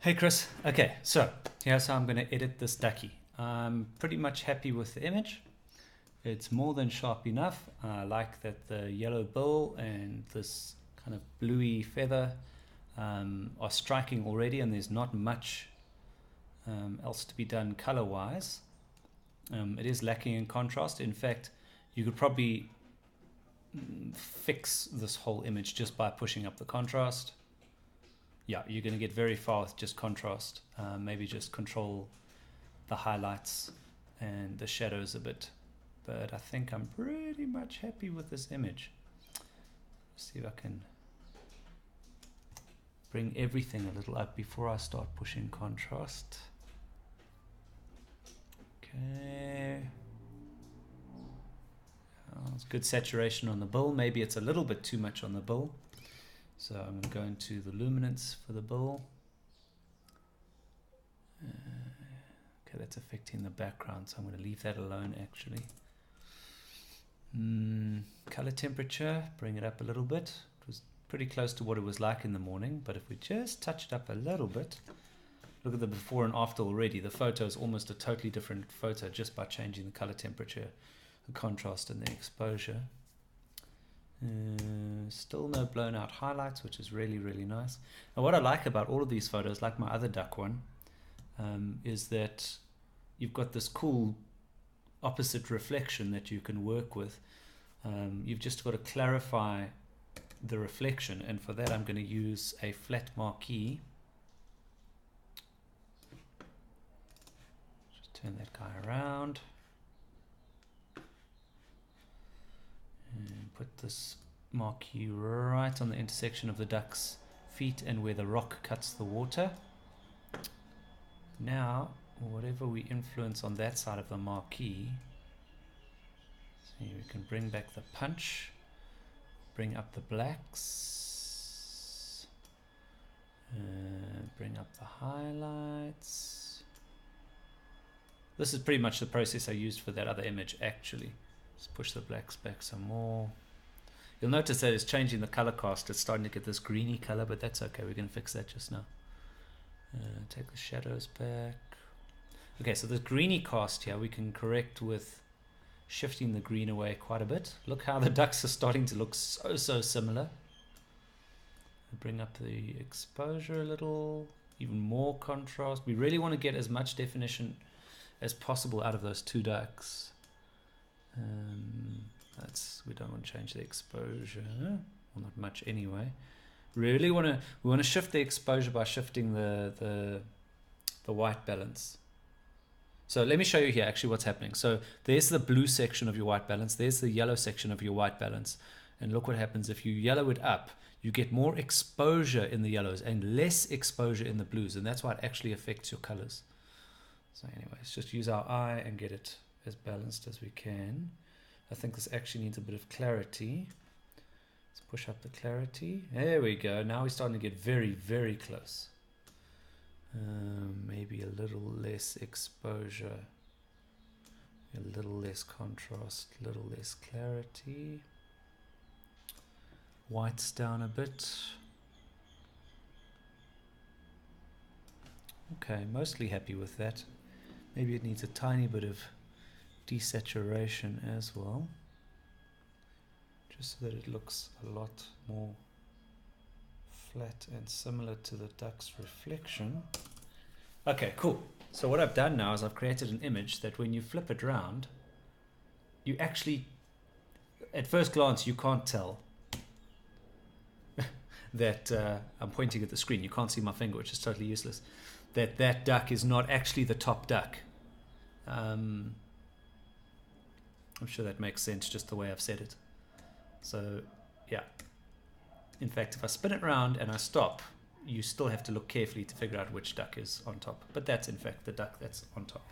Hey Chris, okay, so here's how I'm going to edit this ducky. I'm pretty much happy with the image. It's more than sharp enough. I like that the yellow bill and this kind of bluey feather are striking already, and there's not much else to be done color wise. It is lacking in contrast. In fact, you could probably fix this whole image just by pushing up the contrast. Yeah, you're going to get very far with just contrast. Maybe just control the highlights and the shadows a bit. But I think I'm pretty much happy with this image. Let's see if I can bring everything a little up before I start pushing contrast. Okay. Oh, it's good saturation on the bill. Maybe it's a little bit too much on the bill. So I'm going to go into the luminance for the bill. Okay, that's affecting the background, so I'm going to leave that alone actually. Color temperature, bring it up a little bit. It was pretty close to what it was like in the morning, but if we just touch it up a little bit, look at the before and after already. The photo is almost a totally different photo just by changing the color temperature, the contrast and the exposure. Still no blown out highlights, which is really, really nice. Now what I like about all of these photos, like my other duck one, is that you've got this cool opposite reflection that you can work with. You've just got to clarify the reflection, and for that I'm going to use a flat marquee. Just turn that guy around and put this marquee right on the intersection of the duck's feet and where the rock cuts the water. Now whatever we influence on that side of the marquee, see, we can bring back the punch, bring up the blacks, bring up the highlights. This is pretty much the process I used for that other image actually. Just push the blacks back some more. You'll notice that it's changing the color cast. It's starting to get this greeny color, but that's okay. We're going to fix that just now. Take the shadows back. Okay, so the greeny cast here we can correct with shifting the green away quite a bit. Look how the ducks are starting to look so similar. Bring up the exposure a little, even more contrast. We really want to get as much definition as possible out of those two ducks. We don't want to change the exposure, well, not much anyway. We want to shift the exposure by shifting the white balance. So let me show you here actually what's happening. So there's the blue section of your white balance, there's the yellow section of your white balance, and look what happens if you yellow it up. You get more exposure in the yellows and less exposure in the blues, and that's why it actually affects your colors. So anyway, let's just use our eye and get it as balanced as we can. I think this actually needs a bit of clarity. Let's push up the clarity. There we go. Now we're starting to get very, very close. Maybe a little less exposure, a little less contrast, a little less clarity. Whites down a bit. Okay, mostly happy with that. Maybe it needs a tiny bit of desaturation as well, just so that it looks a lot more flat and similar to the duck's reflection. Okay, cool. So what I've done now is I've created an image that when you flip it around, you actually, at first glance, you can't tell that I'm pointing at the screen. You can't see my finger, which is totally useless. That duck is not actually the top duck. I'm sure that makes sense just the way I've said it. So yeah, in fact if I spin it around and I stop, you still have to look carefully to figure out which duck is on top, but that's in fact the duck that's on top.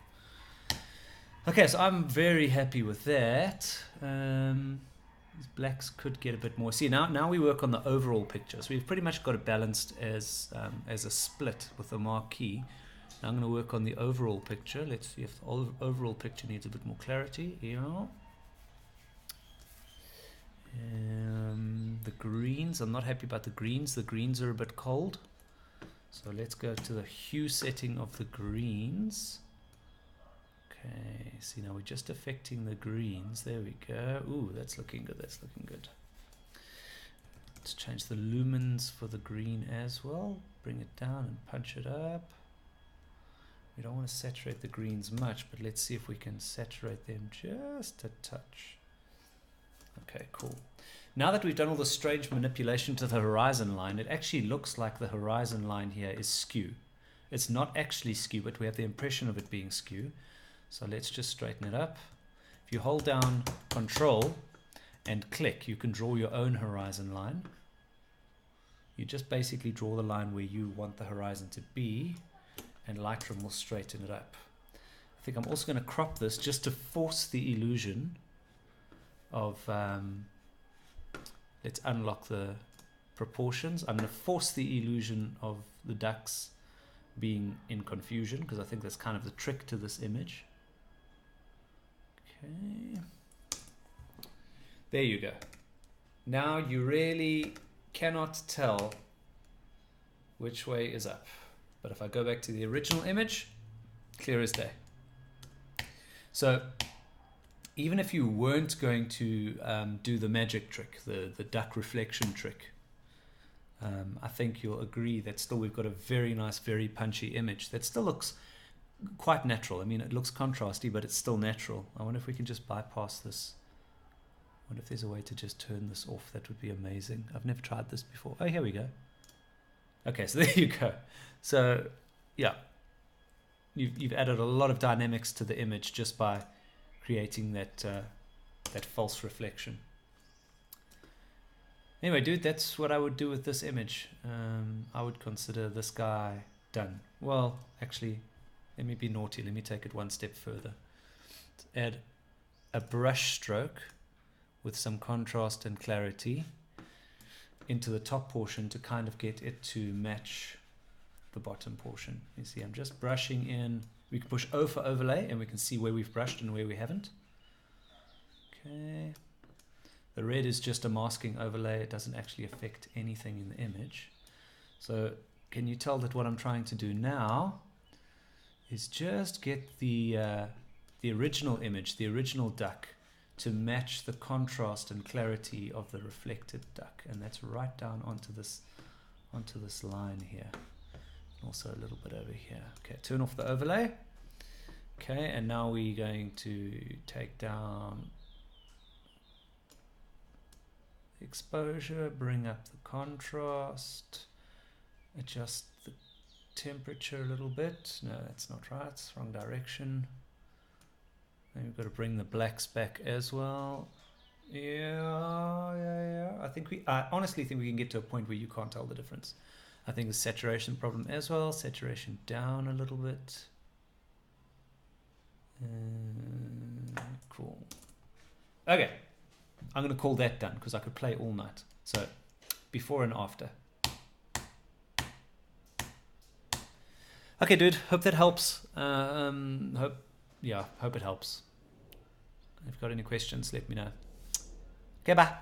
Okay, so I'm very happy with that. These blacks could get a bit more. See, now we work on the overall picture, so we've pretty much got it balanced as a split with the marquee. Now I'm going to work on the overall picture. Let's see if the overall picture needs a bit more clarity. Yeah. The greens, I'm not happy about the greens. The greens are a bit cold. So let's go to the hue setting of the greens. Okay, see now we're just affecting the greens. There we go. Ooh, that's looking good. That's looking good. Let's change the lumens for the green as well. Bring it down and punch it up. We don't want to saturate the greens much, but let's see if we can saturate them just a touch. Okay, cool. Now that we've done all the strange manipulation to the horizon line, it actually looks like the horizon line here is skew. It's not actually skew, but we have the impression of it being skew. So let's just straighten it up. If you hold down Control and click, you can draw your own horizon line. You just basically draw the line where you want the horizon to be, and Lightroom will straighten it up. I think I'm also going to crop this just to force the illusion of, let's unlock the proportions. I'm going to force the illusion of the ducks being in confusion, because I think that's kind of the trick to this image. Okay. There you go. Now you really cannot tell which way is up. But if I go back to the original image, clear as day. So even if you weren't going to do the magic trick, the duck reflection trick, I think you'll agree that still we've got a very nice, very punchy image that still looks quite natural. I mean, it looks contrasty, but it's still natural. I wonder if we can just bypass this. I wonder if there's a way to just turn this off. That would be amazing. I've never tried this before. Oh, here we go. Okay, so there you go. So, yeah, you've added a lot of dynamics to the image just by creating that that false reflection. Anyway, dude, that's what I would do with this image. I would consider this guy done. Well, actually, let me be naughty. Let me take it one step further. Let's add a brush stroke with some contrast and clarity into the top portion to kind of get it to match the bottom portion. You see, I'm just brushing in. We can push O for overlay and we can see where we've brushed and where we haven't. Okay. The red is just a masking overlay. It doesn't actually affect anything in the image. So can you tell that what I'm trying to do now is just get the original image, the original duck, to match the contrast and clarity of the reflected duck, and that's right down onto this line here. Also a little bit over here. Okay, turn off the overlay. Okay, and now we're going to take down the exposure, bring up the contrast, adjust the temperature a little bit. No, that's not right, it's wrong direction. Then we've got to bring the blacks back as well. Yeah. I honestly think we can get to a point where you can't tell the difference. I think the saturation problem as well. Saturation down a little bit. Cool. Okay. I'm going to call that done because I could play all night. So, before and after. Okay, dude. Hope that helps. Hope it helps. If you've got any questions, let me know. Okay, bye.